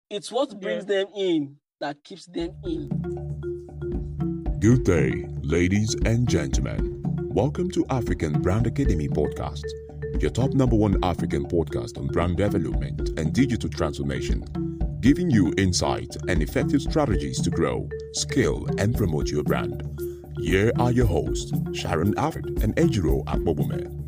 It's what brings them in that keeps them in. Good day, ladies and gentlemen. Welcome to African Brand Academy Podcast, your top #1 African podcast on brand development and digital transformation, giving you insight and effective strategies to grow, scale, and promote your brand. Here are your hosts, Sharon, Alfred, and Ejiro Akpobome.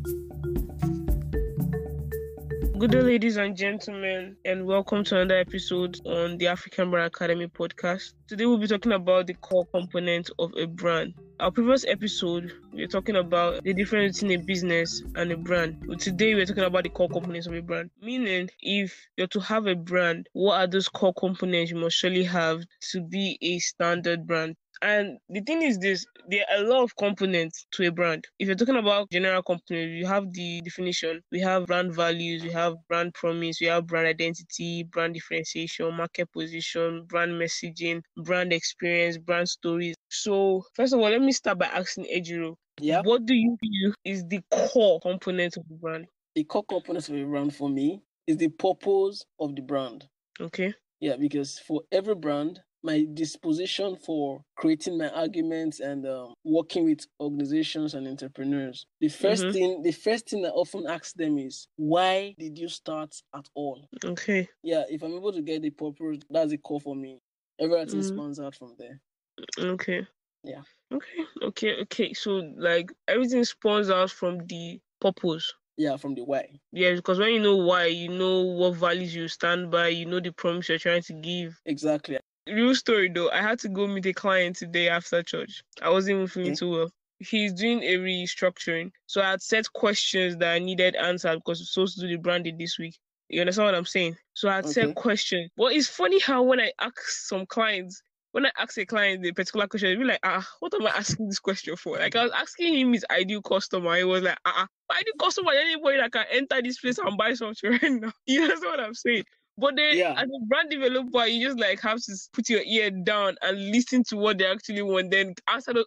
Good day, ladies and gentlemen, and welcome to another episode on the African Brand Academy podcast. Today, we'll be talking about the core components of a brand. Our previous episode, we were talking about the difference between a business and a brand. But today, we're talking about the core components of a brand. Meaning, if you're to have a brand, what are those core components you must surely have to be a standard brand? And the thing is this, there are a lot of components to a brand. If you're talking about general components, you have the definition, we have brand values, we have brand promise, we have brand identity, brand differentiation, market position, brand messaging, brand experience, brand stories. So first of all, let me start by asking Ejiro, what do you feel is the core component of the brand? The core component of a brand for me is the purpose of the brand. Okay. Yeah, because for every brand, my disposition for creating my arguments and working with organizations and entrepreneurs. The first thing I often ask them is, why did you start at all? Okay. Yeah, if I'm able to get the purpose, that's a core for me. Everything spawns out from there. Okay. Yeah. Okay. So like everything spawns out from the purpose. Yeah, from the why. Yeah, because when you know why, you know what values you stand by, you know the promise you're trying to give. Exactly. Real story though, I had to go meet a client today after church. I wasn't even feeling too well. He's doing a restructuring. So I had set questions that I needed answered because we're supposed to do the branding this week. You understand what I'm saying? So I had set questions. But it's funny how when I ask some clients, when I ask a client the particular question, they'll be like, what am I asking this question for? Like I was asking him his ideal customer. He was like, ideal customer, anybody that can enter this place and buy something right now. You understand what I'm saying? But then, as a brand developer, you just like have to put your ear down and listen to what they actually want, then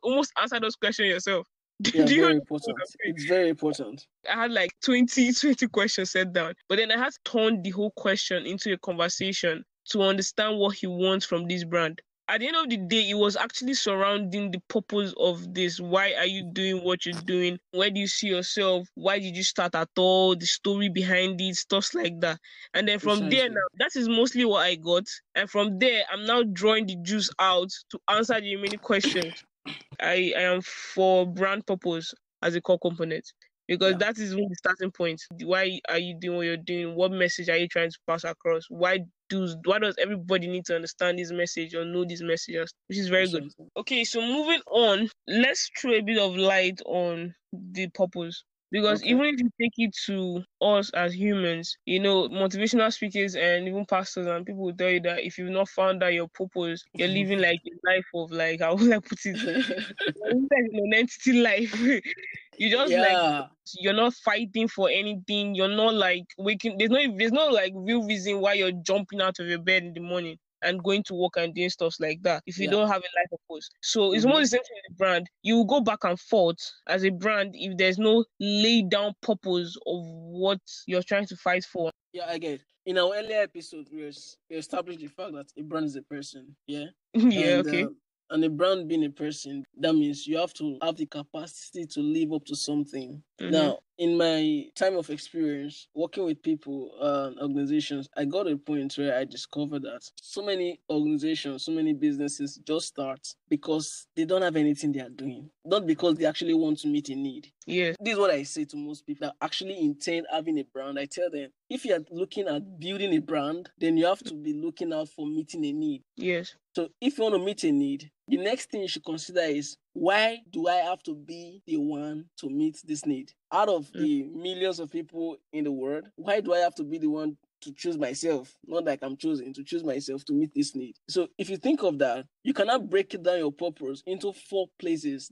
almost answer those questions yourself. Yeah, very important. It's very important. I had like 20 questions set down, but then I had to turn the whole question into a conversation to understand what he wants from this brand. At the end of the day, it was actually surrounding the purpose of this. Why are you doing what you're doing? Where do you see yourself? Why did you start at all? The story behind it, stuff like that. And then from there now, that is mostly what I got. And from there, I'm now drawing the juice out to answer the remaining questions. I am for brand purpose as a core component. Because that is really the starting point. Why are you doing what you're doing? What message are you trying to pass across? Why does everybody need to understand this message or know these messages? Which is very good. Okay, so moving on, let's throw a bit of light on the purpose. Because even if you take it to us as humans, you know, motivational speakers and even pastors and people will tell you that if you've not found out your purpose, you're living like a life of like, how would I put it? Like an entity life. You just like, you're not fighting for anything. You're not like waking. There's no like real reason why you're jumping out of your bed in the morning and going to work and doing stuff like that if you don't have a life purpose. So it's almost the same thing with the brand. You will go back and forth as a brand if there's no laid down purpose of what you're trying to fight for. Yeah, I get it. In our earlier episode, we established the fact that a brand is a person. Yeah. And a brand being a person, that means you have to have the capacity to live up to something. Now, in my time of experience working with people and organizations, I got a point where I discovered that so many organizations, so many businesses just start because they don't have anything they are doing, not because they actually want to meet a need. Yes. This is what I say to most people that actually intend having a brand. I tell them, if you are looking at building a brand, then you have to be looking out for meeting a need. Yes. So if you want to meet a need, the next thing you should consider is, why do I have to be the one to meet this need? Out of the millions of people in the world, why do I have to be the one to choose myself? Not like I'm choosing to choose myself to meet this need. So if you think of that, you cannot break down your purpose into 4 places.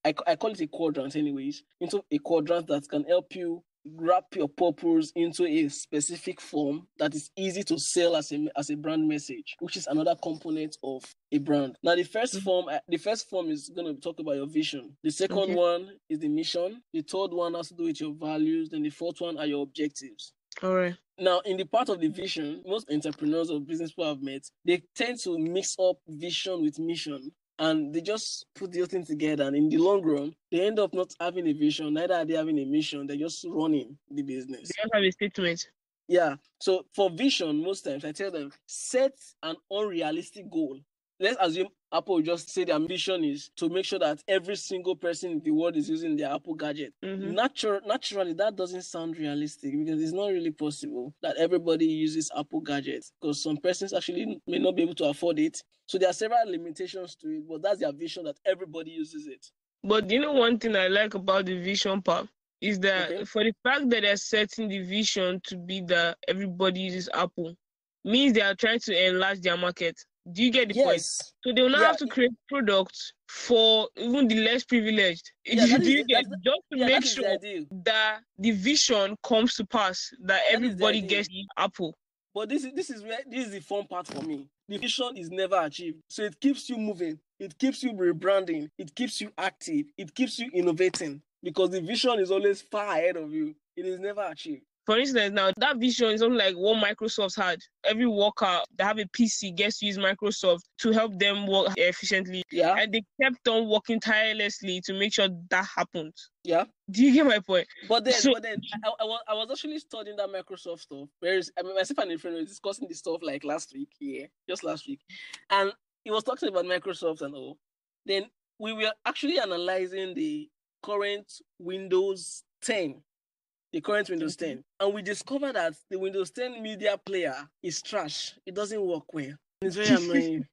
I call it a quadrant anyways, into a quadrant that can help you wrap your purpose into a specific form that is easy to sell as a brand message, which is another component of a brand. Now, the first form is going to talk about your vision. The second one is the mission. The third one has to do with your values. Then the fourth one are your objectives. All right. Now, in the part of the vision, most entrepreneurs or business people I've met, they tend to mix up vision with mission. And they just put the whole thing together. And in the long run, they end up not having a vision, neither are they having a mission. They're just running the business. They just have a statement. Yeah. So for vision, most times I tell them, set an unrealistic goal. Let's assume Apple just say their mission is to make sure that every single person in the world is using their Apple gadget. Mm-hmm. Naturally, that doesn't sound realistic because it's not really possible that everybody uses Apple gadgets because some persons actually may not be able to afford it. So there are several limitations to it, but that's their vision that everybody uses it. But you know one thing I like about the vision part is that for the fact that they're setting the vision to be that everybody uses Apple, means they are trying to enlarge their market. Do you get the point? So they will not have to create products for even the less privileged. Just to make sure that the vision comes to pass, that everybody gets Apple. But this is the fun part for me. The vision is never achieved. So it keeps you moving. It keeps you rebranding. It keeps you active. It keeps you innovating because the vision is always far ahead of you. It is never achieved. For instance, now that vision is something like what Microsoft had. Every worker that have a PC gets to use Microsoft to help them work efficiently. Yeah. And they kept on working tirelessly to make sure that happened. Yeah. Do you get my point? But then I was actually studying that Microsoft stuff. Whereas myself and a friend were discussing this stuff like last week. Yeah, just last week. And he was talking about Microsoft and all. Then we were actually analyzing the current Windows 10. The current Windows 10. And we discovered that the Windows 10 media player is trash. It doesn't work well. It's very annoying.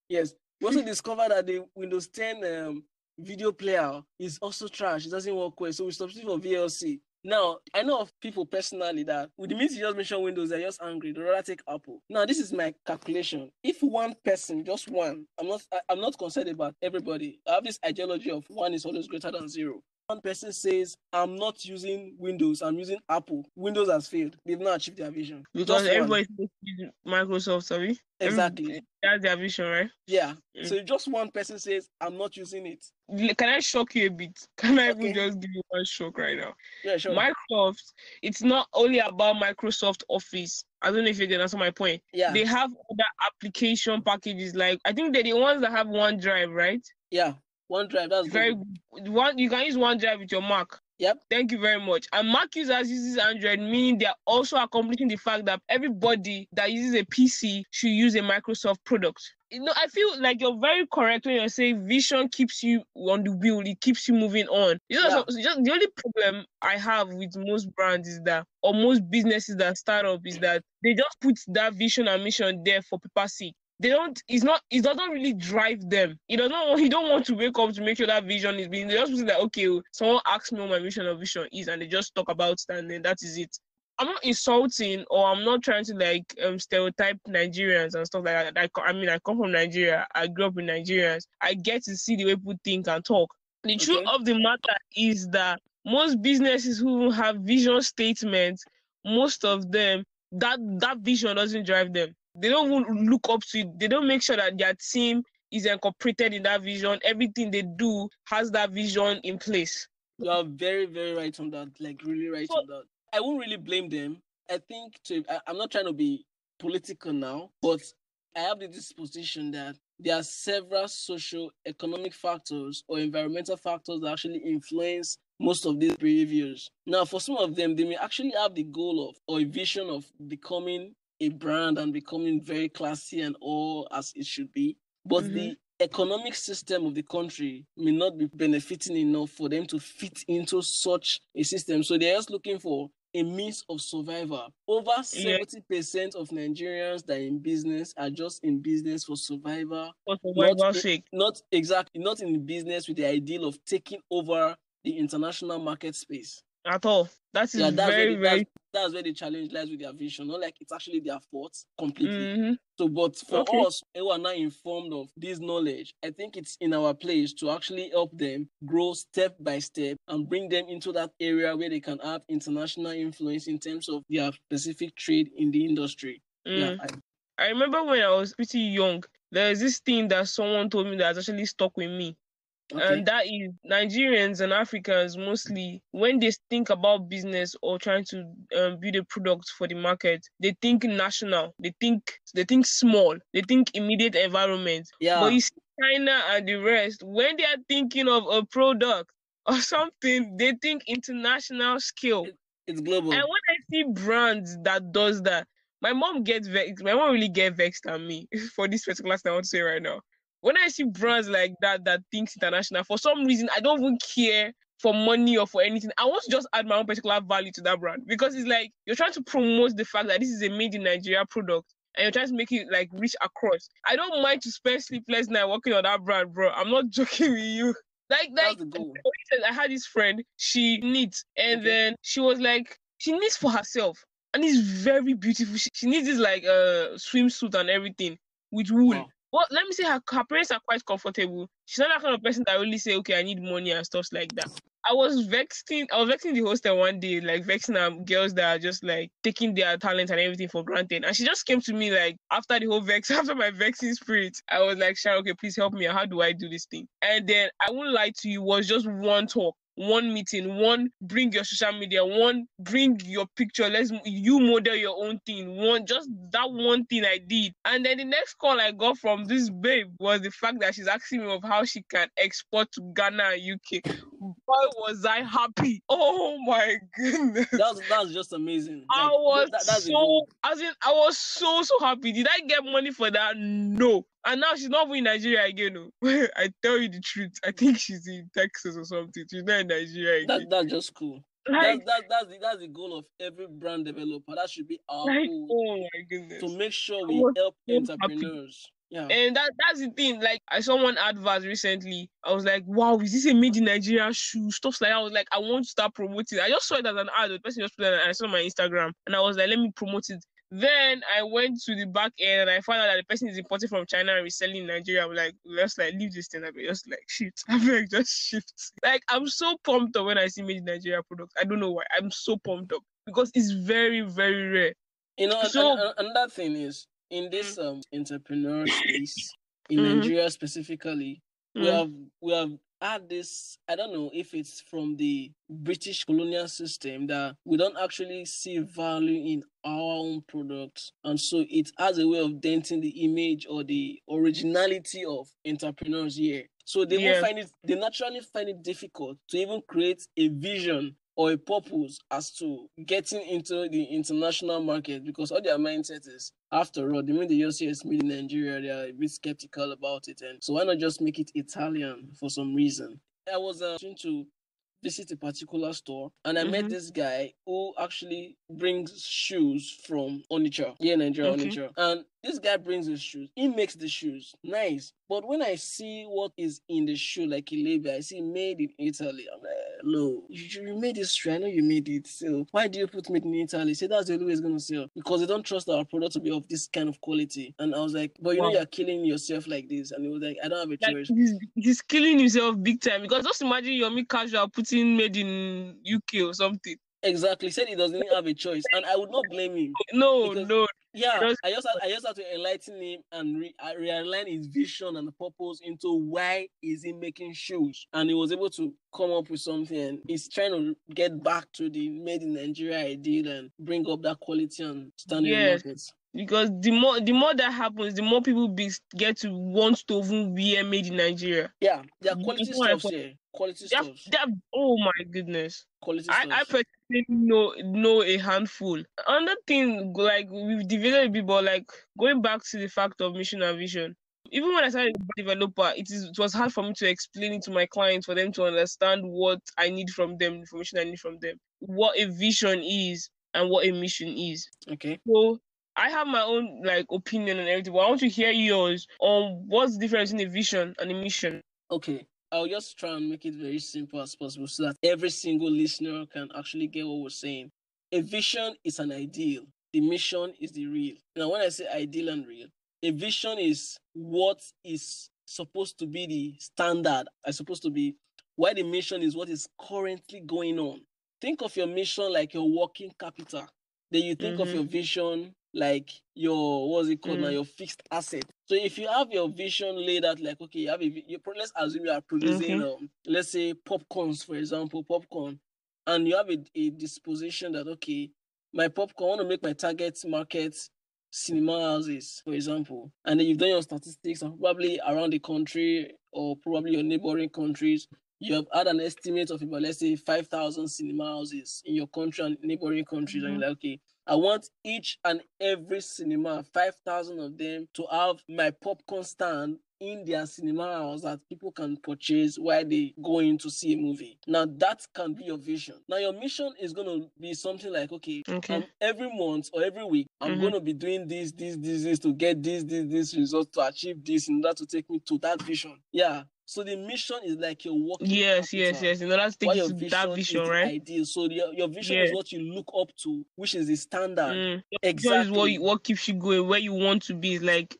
Yes. We also discovered that the Windows 10 video player is also trash. It doesn't work well. So we substitute for VLC. Now, I know of people personally that with the minute you just mention Windows, they're just angry. They'd rather take Apple. Now, this is my calculation. If one person, just one, I'm not concerned about everybody. I have this ideology of one is always greater than zero. One person says, I'm not using Windows, I'm using Apple. Windows has failed. They've not achieved their vision. Because everybody's using Microsoft, sorry? Exactly. That's their vision, right? Yeah. So just one person says, I'm not using it. Can I shock you a bit? Can I even just give you one shock right now? Yeah, sure. Microsoft, it's not only about Microsoft Office. I don't know if you can answer my point. Yeah. They have other application packages. Like, I think they're the ones that have OneDrive, right? Yeah. OneDrive, that's very good. You can use OneDrive with your Mac. Yep. Thank you very much. And Mac users uses Android, meaning they're also accomplishing the fact that everybody that uses a PC should use a Microsoft product. You know, I feel like you're very correct when you're saying vision keeps you on the wheel, it keeps you moving on. So just the only problem I have with most brands is that, or most businesses that start up, is that they just put that vision and mission there for paper's sake. It doesn't really drive them. He don't want to wake up to make sure that vision is being, they just say that, okay, someone asks me what my mission or vision is, and they just talk about it, and then that is it. I'm not insulting, or I'm not trying to stereotype Nigerians and stuff like that. I come from Nigeria. I grew up in Nigerians. I get to see the way people think and talk. The truth of the matter is that most businesses who have vision statements, most of them, that vision doesn't drive them. They don't even look up to it. They don't make sure that their team is incorporated in that vision. Everything they do has that vision in place. You are very, very right on that. Like, really right on that. I won't really blame them. I think I'm not trying to be political now, but I have the disposition that there are several socio-economic factors or environmental factors that actually influence most of these behaviors. Now, for some of them, they may actually have the goal of, or a vision of, becoming a brand and becoming very classy and all as it should be. But the economic system of the country may not be benefiting enough for them to fit into such a system. So they're just looking for a means of survival. Over 70% of Nigerians that are in business are just in business for survival. For survival's sake. Not in business with the ideal of taking over the international market space. At all. That's very that's where the challenge lies with their vision. Not like it's actually their fault completely. So, but for us who are now informed of this knowledge, I think it's in our place to actually help them grow step by step and bring them into that area where they can have international influence in terms of their specific trade in the industry. Yeah, I remember when I was pretty young, there's this thing that someone told me that actually stuck with me. Okay. And that is Nigerians and Africans mostly, when they think about business or trying to build a product for the market, they think national, they think small, they think immediate environment. Yeah. But you see China and the rest, when they are thinking of a product or something, they think international scale. It's global. And when I see brands that does that, my mom gets vexed. My mom really get vexed at me for this particular thing I want to say right now. When I see brands like that thinks international, for some reason I don't even care for money or for anything. I want to just add my own particular value to that brand, because it's like you're trying to promote the fact that this is a made in Nigeria product and you're trying to make it like reach across. I don't mind to spend sleepless night working on that brand, bro. I'm not joking with you. That's the goal. I had this friend, she knits, and Okay. then she was like, she knits for herself, and it's very beautiful. She needs this like swimsuit and everything with wool. Wow. Well, let me say her parents are quite comfortable. She's not that kind of person that really say, okay, I need money and stuff like that. I was vexing the hostel one day, like vexing girls that are just like taking their talent and everything for granted. And she just came to me like after the whole after my vexing spirit, I was like, Sharon, okay, please help me. How do I do this thing? And then I won't lie to you, it was just one talk, one meeting, one bring your social media, one bring your picture, you model your own thing, one just that one thing I did. And then the next call I got from this babe was the fact that she's asking me of how she can export to Ghana and UK. Boy, was I happy. Oh my goodness. That's just amazing. I was so happy. Did I get money for that? No. And now she's not even in Nigeria again. No. I tell you the truth. I think she's in Texas or something. She's not in Nigeria again. That's just cool. Like, that's the goal of every brand developer. That should be our goal. Oh my goodness. To make sure we help entrepreneurs. Yeah. And that's the thing. Like, I saw one advert recently. I was like, wow, is this a made in Nigeria shoe? Stuff like that. I was like, I want to start promoting. I just saw it as an ad. The person just put it, and I saw my Instagram, and I was like, let me promote it. Then I went to the back end and I found out that the person is importing from China and reselling in Nigeria. I'm like, let's like leave this thing. I just like shift. I'm like, just shift. Like, I'm so pumped up when I see made in Nigeria products. I don't know why. I'm so pumped up because it's very, very rare. You know, so, another thing is in this entrepreneur space in Nigeria specifically, we have had this. I don't know if it's from the British colonial system that we don't actually see value in our own products, and so it has a way of denting the image or the originality of entrepreneurs here. So they naturally find it difficult to even create a vision or a purpose as to getting into the international market, because all their mindset is, after all, the minute they just see it's made in Nigeria, they are a bit skeptical about it. And so why not just make it Italian for some reason? I was trying to visit a particular store, and I met this guy who actually brings shoes from Onitsha, Nigeria, Onitsha. And this guy brings his shoes. He makes the shoes. Nice. But when I see what is in the shoe, like a label, I see made in Italy. I'm like, hello, you made this shoe. I know you made it. So why do you put made in Italy? He said that's the only way it's going to sell. Because they don't trust our product to be of this kind of quality. And I was like, but you know you're killing yourself like this. And he was like, I don't have a choice. He's killing himself big time. Because just imagine you're me casual putting made in UK or something. Exactly. He said he doesn't have a choice. And I would not blame him. No. Yeah, I just have to enlighten him and realign his vision and purpose into why is he making shoes. And he was able to come up with something. And he's trying to get back to the made in Nigeria ideal and bring up that quality and standard markets. Because the more that happens, the more people get to want to even wear made in Nigeria. Yeah, there are quality stuff here. Quality stuff. Oh my goodness. Quality stuff. I personally know a handful. Another thing, like we've divided a bit, but like going back to the fact of mission and vision. Even when I started as a developer, it was hard for me to explain it to my clients for them to understand what I need from them, information I need from them, what a vision is and what a mission is. Okay. So I have my own like opinion and everything, but I want to hear yours on what's the difference in a vision and a mission. Okay. I'll just try and make it very simple as possible so that every single listener can actually get what we're saying. A vision is an ideal. The mission is the real. Now, when I say ideal and real, a vision is what is supposed to be the standard. Why the mission is what is currently going on. Think of your mission like your working capital. Then you think of your vision like your, what's it called now, your fixed asset. So if you have your vision laid out like, okay, you have let's assume you are producing, let's say popcorns, for example, popcorn, and you have a disposition that, okay, my popcorn, I want to make my target market cinema houses, for example, and then you've done your statistics and probably around the country or probably your neighboring countries, you have had an estimate of about, let's say, 5,000 cinema houses in your country and neighboring countries, and you're like, okay, I want each and every cinema, 5,000 of them, to have my popcorn stand in their cinema house that people can purchase while they go in to see a movie. Now, that can be your vision. Now, your mission is going to be something like, okay, every month or every week, I'm going to be doing this to get this result, to achieve this in order to take me to that vision. Yeah. So the mission is like your working capital. Yes. In order to take you to that vision, is right? The ideal. So your vision is what you look up to, which is the standard. Exactly. Your is what keeps you going, where you want to be, is like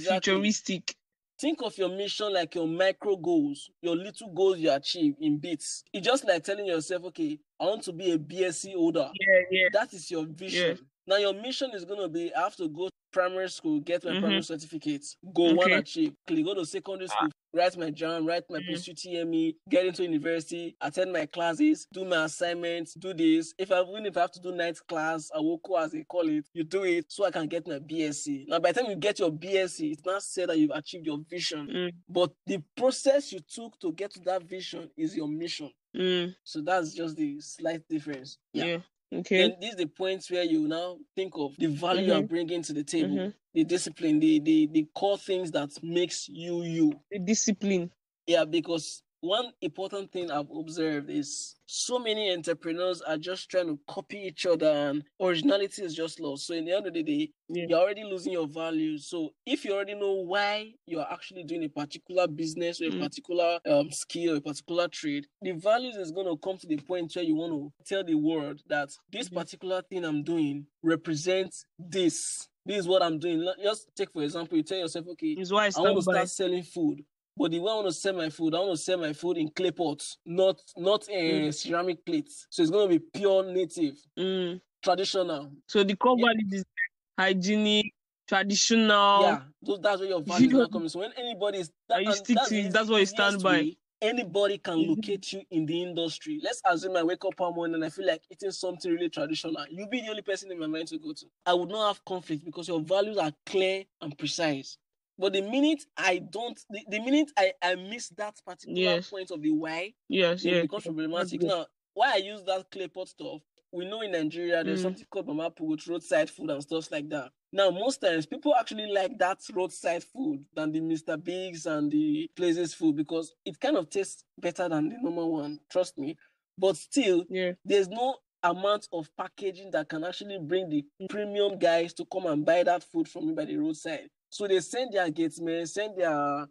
futuristic. Think of your mission like your micro goals, your little goals you achieve in bits. It's just like telling yourself, okay, I want to be a BSc holder. Yeah. That is your vision. Now your mission is going to be, I have to go to primary school, get my primary certificates, go one achieve, go to secondary school, write my JAM, write my post-UTME, get into university, attend my classes, do my assignments, do this. Even if I have to do night class, awoko as they call it, you do it so I can get my BSc. Now by the time you get your BSc, it's not said that you've achieved your vision, but the process you took to get to that vision is your mission. So that's just the slight difference. Yeah. Okay. Then this is the point where you now think of the value you are bringing to the table, the discipline, the core things that makes you. The discipline. Yeah, because one important thing I've observed is so many entrepreneurs are just trying to copy each other and originality is just lost. So in the end of the day, you're already losing your value. So if you already know why you're actually doing a particular business or a particular skill or a particular trade, the values is going to come to the point where you want to tell the world that this particular thing I'm doing represents this. This is what I'm doing. Just take, for example, you tell yourself, okay, I want to start selling food. But the way I want to sell my food, I want to sell my food in clay pots, not ceramic plates. So it's going to be pure native, traditional. So the core value is hygienic, traditional. Yeah, that's where your value is not coming. So when anybody is... that's what you stand by. Anybody can locate you in the industry. Let's assume I wake up one morning and I feel like eating something really traditional. You'll be the only person in my mind to go to. I would not have conflict because your values are clear and precise. But the minute I miss that particular point of the why, it becomes problematic. Now, why I use that clay pot stuff, we know in Nigeria there's something called mama put, roadside food and stuff like that. Now, most times people actually like that roadside food than the Mr. Biggs and the places food because it kind of tastes better than the normal one. Trust me. But still, there's no amount of packaging that can actually bring the premium guys to come and buy that food from me by the roadside. So they send their gatesmen, send their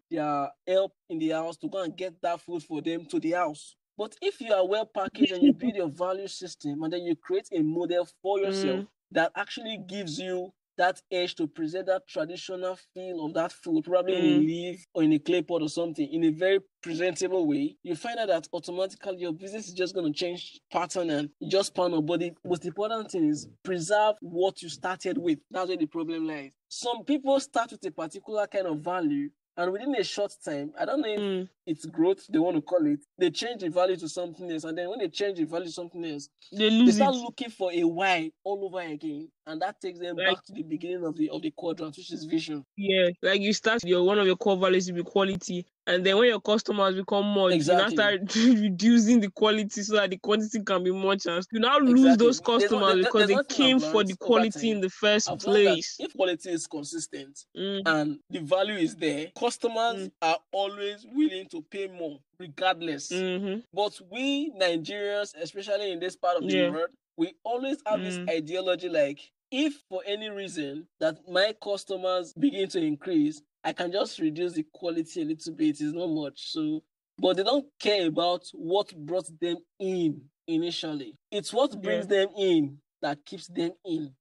help in the house to go and get that food for them to the house. But if you are well packaged and you build your value system and then you create a model for yourself that actually gives you that edge to present that traditional feel of that food, probably in a leaf or in a clay pot or something, in a very presentable way, you find out that automatically your business is just going to change pattern and just pan on. But the most important thing is preserve what you started with. That's where the problem lies. Some people start with a particular kind of value, and within a short time, I don't know if it's growth they want to call it, they change the value to something else. And then when they change the value to something else, they start looking for a why all over again. And that takes them back to the beginning of the quadrant, which is vision. Yeah, like you start one of your core values to be quality. And then when your customers become more, you now start reducing the quality so that the quantity can be much. And you now lose those customers because they came for the quality in the first place. If quality is consistent and the value is there, customers are always willing to pay more regardless. But we Nigerians, especially in this part of the world, we always have this ideology like, if for any reason that my customers begin to increase, I can just reduce the quality a little bit. It's not much. So, but they don't care about what brought them in initially. It's what brings them in that keeps them in.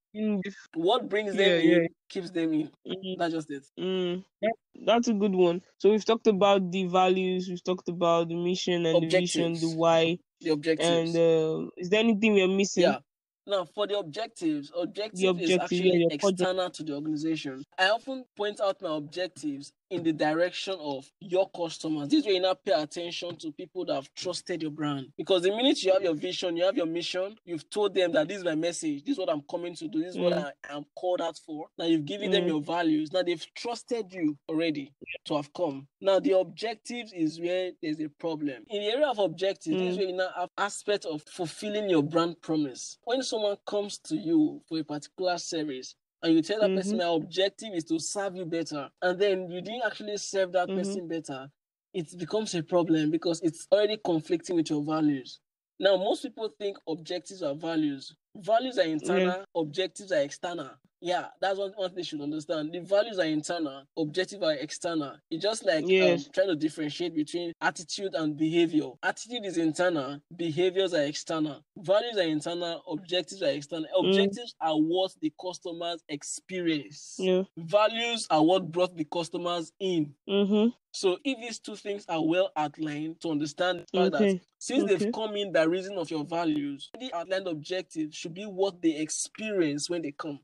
What brings them in keeps them in. That's just it. That's a good one. So we've talked about the values, we've talked about the mission and the vision, the why, the objectives. And is there anything we're missing? Yeah. Now, for the objectives The is objective, yeah, actually your quadrant. external to the organization. I often point out my objectives in the direction of your customers. This way you now pay attention to people that have trusted your brand. Because the minute you have your vision, you have your mission, you've told them that this is my message, this is what I'm coming to do, this is what I am called out for. Now you've given them your values. Now they've trusted you already to have come. Now the objectives is where there's a problem. In the area of objectives, this is where you now have aspect of fulfilling your brand promise. When someone comes to you for a particular service, and you tell that person, my objective is to serve you better, and then you didn't actually serve that person better, it becomes a problem because it's already conflicting with your values. Now, most people think objectives are values. Values are internal, objectives are external. Yeah, that's what they should understand. The values are internal, objectives are external. It's just like trying to differentiate between attitude and behavior. Attitude is internal, behaviors are external. Values are internal, objectives are external. Objectives are what the customers experience. Values are what brought the customers in. So if these two things are well outlined to understand that since they've come in by reason of your values, the outlined objectives should be what they experience when they come.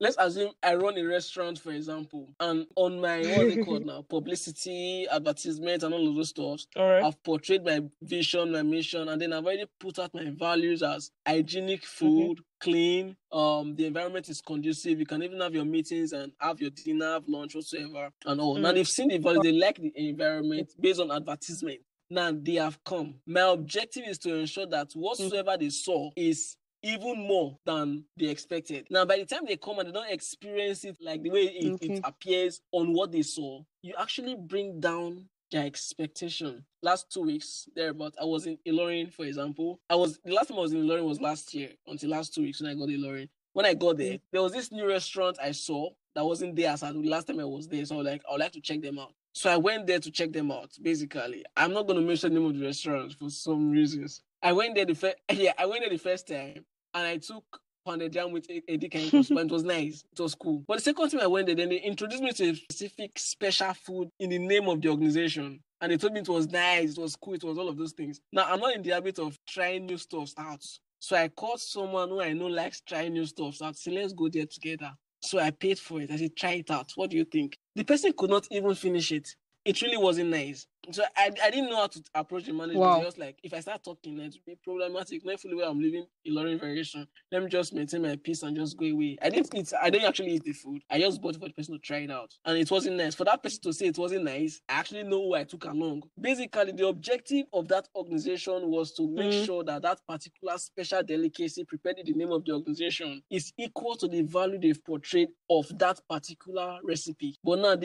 Let's assume I run a restaurant, for example, and on my, what's it called now, publicity, advertisement, and all of those stuff, I've portrayed my vision, my mission, and then I've already put out my values as hygienic food, clean, the environment is conducive, you can even have your meetings and have your dinner, have lunch, whatsoever, and all. Now, they've seen the values, they like the environment based on advertisement. Now, they have come. My objective is to ensure that whatsoever they saw is even more than they expected. Now, by the time they come and they don't experience it like the way it appears on what they saw, you actually bring down their expectation. Last 2 weeks, thereabout, I was in Ilorin, for example. The last time I was in Ilorin was last year, until last 2 weeks when I got Ilorin. When I got there, there was this new restaurant I saw that wasn't there as the last time I was there. So I would like to check them out. So I went there to check them out, basically. I'm not going to mention the name of the restaurant for some reasons. I went there the first time, and I took pounded jam with Eddie Kankos, but it was nice. It was cool. But the second time I went there, then they introduced me to a specific special food in the name of the organization. And they told me it was nice, it was cool, it was all of those things. Now, I'm not in the habit of trying new stuff out. So I called someone who I know likes trying new stuff out. So let's go there together. So I paid for it. I said, try it out. What do you think? The person could not even finish it. It really wasn't nice. So I didn't know how to approach the manager. Wow. Just like, if I start talking, it would be problematic. Mindfully where I'm living in Ilorin very soon. Let me just maintain my peace and just go away. I didn't actually eat the food. I just bought it for the person to try it out. And it wasn't nice. For that person to say it wasn't nice, I actually know who I took along. Basically, the objective of that organization was to make sure that that particular special delicacy prepared in the name of the organization is equal to the value they've portrayed of that particular recipe. But now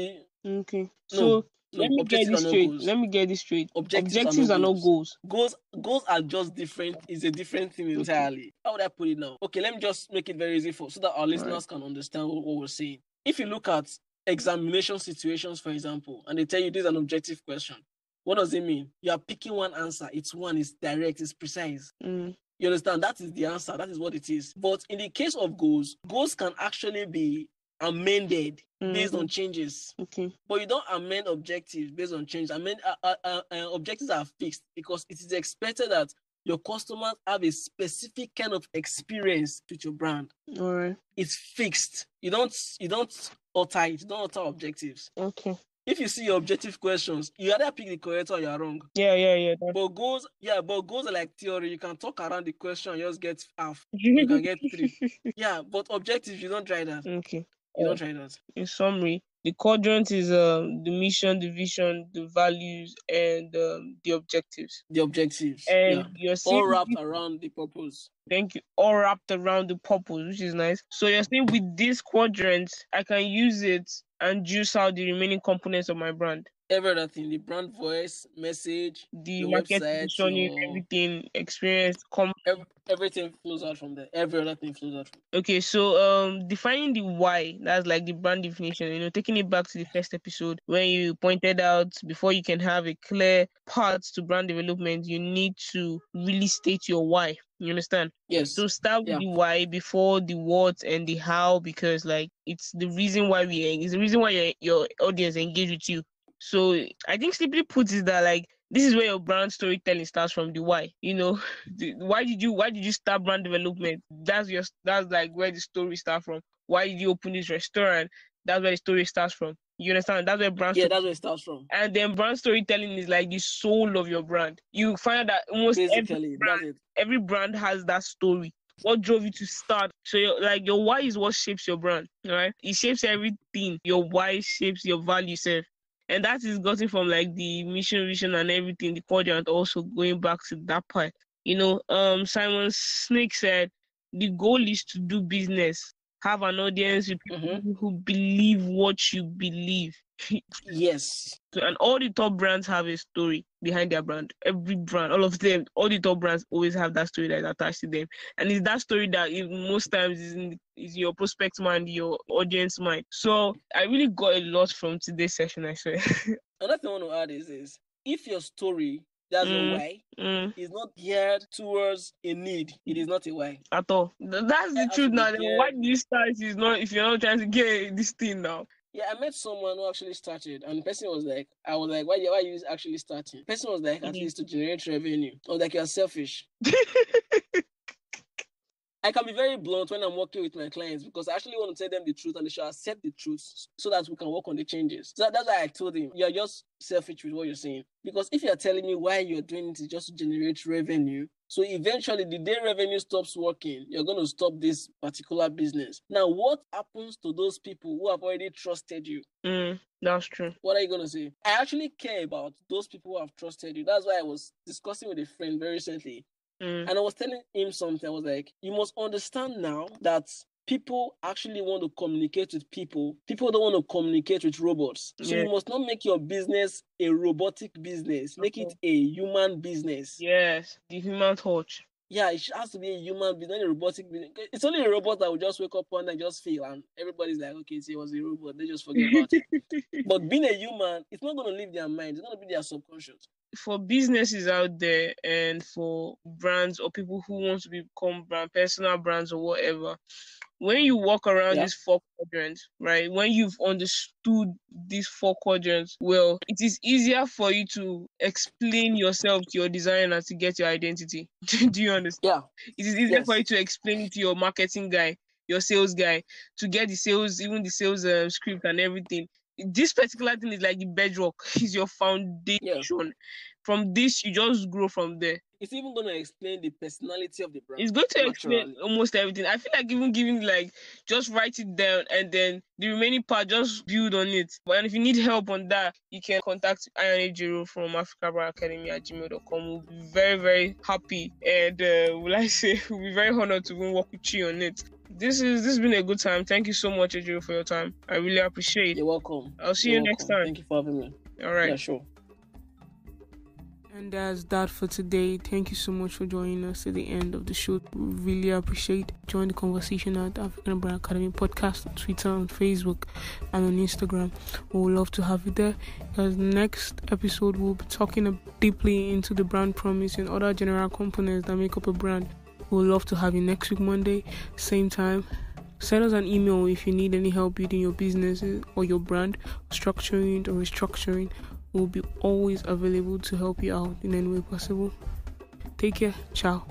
let me get this straight. Objectives are not goals. Goals are just different. It's a different thing entirely. How would I put it now? Okay, let me just make it very easy so that our listeners can understand what we're saying. If you look at examination situations, for example, and they tell you this is an objective question, what does it mean? You are picking one answer. It's direct, it's precise. You understand? That is the answer. That is what it is. But in the case of goals can actually be amended based on changes. But you don't amend objectives based on change. Objectives are fixed because it is expected that your customers have a specific kind of experience with your brand. All right. It's fixed. You don't alter it. You don't alter objectives. Okay. If you see your objective questions, you either pick the correct or you are wrong. Yeah. But goals are like theory. You can talk around the question and just get half. You can get 3. Yeah, but objectives, you don't try that. Okay. You don't try that. In summary, the quadrant is the mission, the vision, the values, and the objectives. The objectives. And you're seeing all wrapped around the purpose. Thank you. All wrapped around the purpose, which is nice. So you're saying with this quadrant, I can use it and juice out the remaining components of my brand. Everything, the brand voice, message, the market positioning, everything, experience, everything flows out from there. Every other thing flows out from there. Okay, so defining the why, that's like the brand definition, taking it back to the first episode when you pointed out before you can have a clear path to brand development, you need to really state your why. You understand? Yes. So start with the why before the what and the how, because it's the reason why your audience engage with you. So I think simply put is that This is where your brand storytelling starts from. The why. Why did you start brand development? That's like where the story starts from. Why did you open this restaurant? That's where the story starts from. You understand? That's where that's where it starts from. And then brand storytelling is like the soul of your brand. You find that almost Basically, that's it. Every brand has that story. What drove you to start? So your why is what shapes your brand, right? It shapes everything. Your why shapes your value self. And that is gotten from like the mission, vision, and everything, the quadrant also going back to that part. Simon Sinek said, the goal is to do business, have an audience with people who believe what you believe. Yes. And all the top brands have a story behind their brand. Every brand, all of them, all the top brands always have that story that is attached to them. And it's that story that most times is your prospect mind, your audience mind. So I really got a lot from today's session, I swear. Another thing I want to add is if your story, that's your why, is not geared towards a need, it is not a why. At all. That's the truth now. Why do you start if you're not trying to get this thing now? Yeah, I met someone who actually started, and the person was like, I was like, why are you actually starting? The person was like, at least to generate revenue. I was like, you're selfish. I can be very blunt when I'm working with my clients because I actually want to tell them the truth and they should accept the truth so that we can work on the changes. So that's why I told him, you're just selfish with what you're saying. Because if you're telling me why you're doing it is just to generate revenue, so eventually the day revenue stops working, you're going to stop this particular business. Now, what happens to those people who have already trusted you? That's true. What are you going to say? I actually care about those people who have trusted you. That's why I was discussing with a friend very recently. And I was telling him something. I was like, you must understand now that people actually want to communicate with people. People don't want to communicate with robots. So you must not make your business a robotic business. Make it a human business. Yes, the human touch. Yeah, it has to be a human business, not a robotic business. It's only a robot that will just wake up one and just fail. And everybody's like, okay, so it was a robot. They just forget about it. But being a human, it's not going to leave their mind. It's going to be their subconscious. For businesses out there and for brands or people who want to become personal brands or whatever, when you walk around these 4 quadrants, right, when you've understood these 4 quadrants well, it is easier for you to explain yourself to your designer to get your identity. Do you understand? Yeah. It is easier for you to explain it to your marketing guy, your sales guy, to get the sales, even the sales script and everything. This particular thing is like the bedrock, is your foundation. Yeah. From this, you just grow from there. It's even going to explain the personality of the brand. It's going to explain almost everything. I feel like even giving just write it down and then the remaining part, just build on it. But if you need help on that, you can contact Ejiro from africabrandacademy@gmail.com. We'll be very, very happy and we'll be very honored to work with you on it. This has been a good time. Thank you so much, Ejiro, for your time. I really appreciate it. You're welcome. I'll see you next time. Thank you for having me. All right. Yeah, sure. And that's that for today. Thank you so much for joining us at the end of the show. We really appreciate it. Join the conversation at African Brand Academy Podcast on Twitter, on Facebook, and on Instagram. We would love to have you there because next episode we'll be talking deeply into the brand promise and other general components that make up a brand. We would love to have you next week, Monday, same time. Send us an email if you need any help building your business or your brand, structuring or restructuring. We'll be always available to help you out in any way possible. Take care. Ciao.